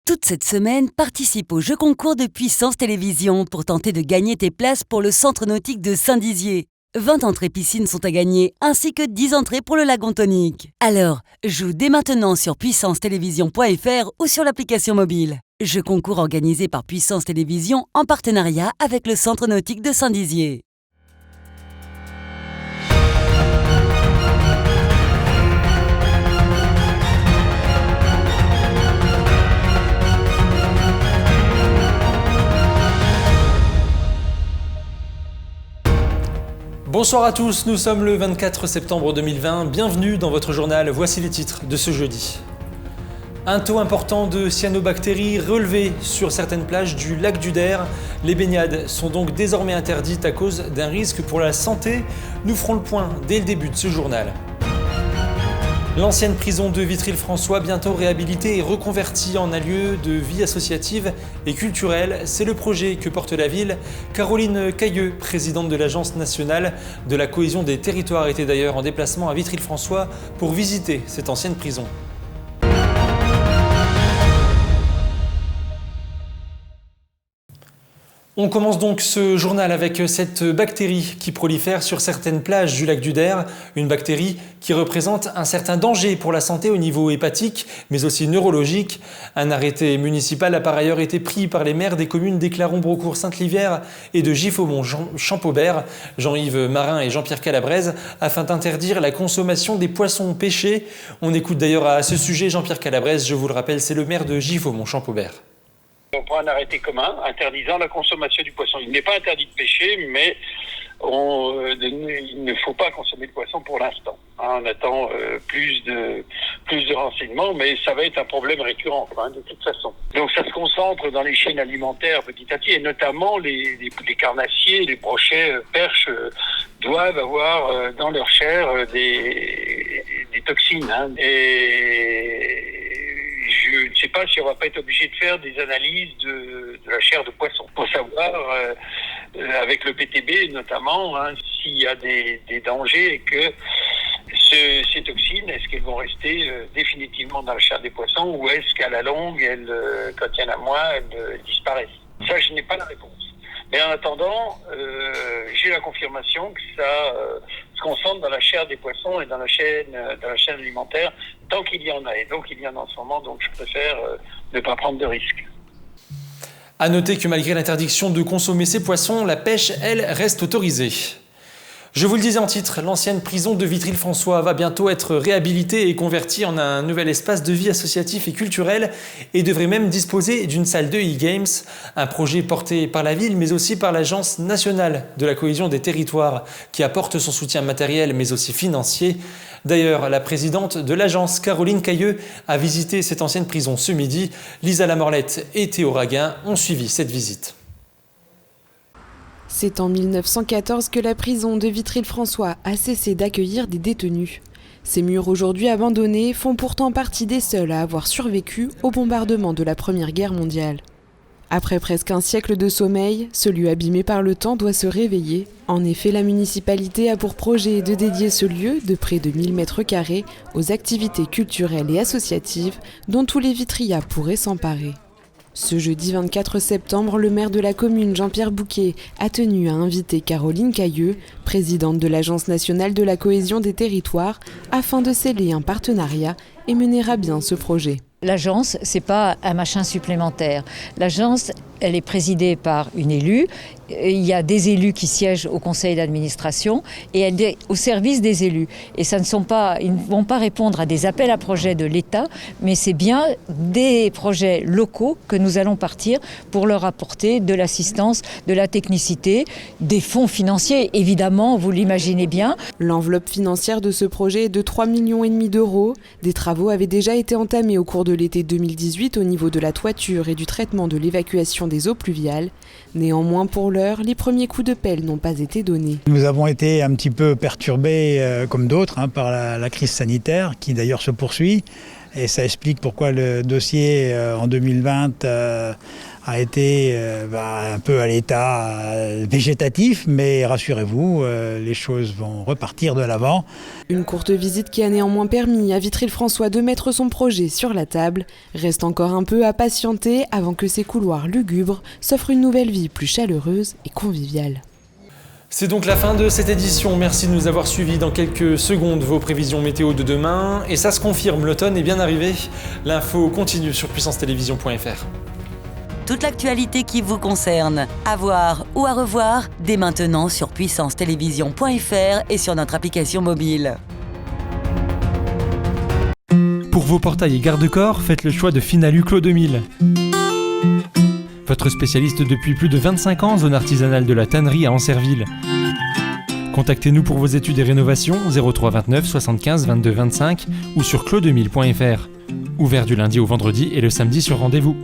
Toute cette semaine, participe au jeu concours de Puissance Télévisions pour tenter de gagner tes places pour le centre nautique de Saint-Dizier. 20 entrées piscines sont à gagner, ainsi que 10 entrées pour le lagon tonique. Alors, joue dès maintenant sur puissancetélévision.fr ou sur l'application mobile. Jeu concours organisé par Puissance Télévisions en partenariat avec le centre nautique de Saint-Dizier. Bonsoir à tous, nous sommes le 24 septembre 2020, bienvenue dans votre journal, voici les titres de ce jeudi. Un taux important de cyanobactéries relevé sur certaines plages du lac du Der. Les baignades sont donc désormais interdites à cause d'un risque pour la santé. Nous ferons le point dès le début de ce journal. L'ancienne prison de Vitry-le-François, bientôt réhabilitée et reconvertie en un lieu de vie associative et culturelle, c'est le projet que porte la ville. Caroline Cailleux, présidente de l'Agence nationale de la cohésion des territoires, était d'ailleurs en déplacement à Vitry-le-François pour visiter cette ancienne prison. On commence donc ce journal avec cette bactérie qui prolifère sur certaines plages du lac du Der, une bactérie qui représente un certain danger pour la santé au niveau hépatique, mais aussi neurologique. Un arrêté municipal a par ailleurs été pris par les maires des communes d'Éclaron-Braucourt-Sainte-Livière et de Giffaumont-Champaubert, Jean-Yves Marin et Jean-Pierre Calabrese, afin d'interdire la consommation des poissons pêchés. On écoute d'ailleurs à ce sujet Jean-Pierre Calabrese, je vous le rappelle, c'est le maire de Giffaumont-Champaubert. On prend un arrêté commun interdisant la consommation du poisson. Il n'est pas interdit de pêcher, mais il ne faut pas consommer de poisson pour l'instant. On attend plus de renseignements, mais ça va être un problème récurrent de toute façon. Donc ça se concentre dans les chaînes alimentaires petit à petit, et notamment les carnassiers, les brochets, perches doivent avoir dans leur chair des toxines. Et je ne sais pas si on va pas être obligé de faire des analyses de la chair de poisson pour savoir, avec le PTB notamment, s'il y a des dangers et que ces toxines, est-ce qu'elles vont rester définitivement dans la chair des poissons ou est-ce qu'à la longue, quand il y en a moins, elles disparaissent. Ça, je n'ai pas la réponse. Mais en attendant, j'ai la confirmation que ça se concentre dans la chair des poissons et dans la chaîne alimentaire, tant qu'il y en a. Et donc il y en a en ce moment, donc je préfère ne pas prendre de risques. À noter que malgré l'interdiction de consommer ces poissons, la pêche, elle, reste autorisée. Je vous le disais en titre, l'ancienne prison de Vitry-le-François va bientôt être réhabilitée et convertie en un nouvel espace de vie associatif et culturel et devrait même disposer d'une salle de e-games, un projet porté par la ville mais aussi par l'Agence nationale de la cohésion des territoires qui apporte son soutien matériel mais aussi financier. D'ailleurs, la présidente de l'agence, Caroline Cailleux, a visité cette ancienne prison ce midi. Lisa Lamorlette et Théo Raguin ont suivi cette visite. C'est en 1914 que la prison de Vitry-le-François a cessé d'accueillir des détenus. Ces murs aujourd'hui abandonnés font pourtant partie des seuls à avoir survécu au bombardement de la Première Guerre mondiale. Après presque un siècle de sommeil, ce lieu abîmé par le temps doit se réveiller. En effet, la municipalité a pour projet de dédier ce lieu de près de 1000 m² aux activités culturelles et associatives dont tous les Vitrias pourraient s'emparer. Ce jeudi 24 septembre, le maire de la commune, Jean-Pierre Bouquet, a tenu à inviter Caroline Cailleux, présidente de l'Agence nationale de la cohésion des territoires, afin de sceller un partenariat et mener à bien ce projet. L'agence, c'est pas un machin supplémentaire. L'agence, elle est présidée par une élue. Il y a des élus qui siègent au conseil d'administration et elle est au service des élus. Et ils ne vont pas répondre à des appels à projets de l'État, mais c'est bien des projets locaux que nous allons partir pour leur apporter de l'assistance, de la technicité, des fonds financiers, évidemment, vous l'imaginez bien. L'enveloppe financière de ce projet est de 3,5 millions d'euros. Des travaux avaient déjà été entamés au cours de l'été 2018 au niveau de la toiture et du traitement de l'évacuation des eaux pluviales. Néanmoins, pour l'heure, les premiers coups de pelle n'ont pas été donnés. Nous avons été un petit peu perturbés, comme d'autres, par la crise sanitaire, qui d'ailleurs se poursuit. Et ça explique pourquoi le dossier, en 2020, a a été un peu à l'état végétatif, mais rassurez-vous, les choses vont repartir de l'avant. Une courte visite qui a néanmoins permis à Vitry-le-François de mettre son projet sur la table. Reste encore un peu à patienter avant que ces couloirs lugubres s'offrent une nouvelle vie plus chaleureuse et conviviale. C'est donc la fin de cette édition. Merci de nous avoir suivis. Dans quelques secondes, vos prévisions météo de demain. Et ça se confirme, l'automne est bien arrivé. L'info continue sur puissancetélévision.fr. Toute l'actualité qui vous concerne, à voir ou à revoir, dès maintenant sur puissancetélévision.fr et sur notre application mobile. Pour vos portails et garde-corps, faites le choix de Finalu Clos 2000. Votre spécialiste depuis plus de 25 ans, zone artisanale de la tannerie à Ancerville. Contactez-nous pour vos études et rénovations 03 29 75 22 25 ou sur clos2000.fr. Ouvert du lundi au vendredi et le samedi sur rendez-vous.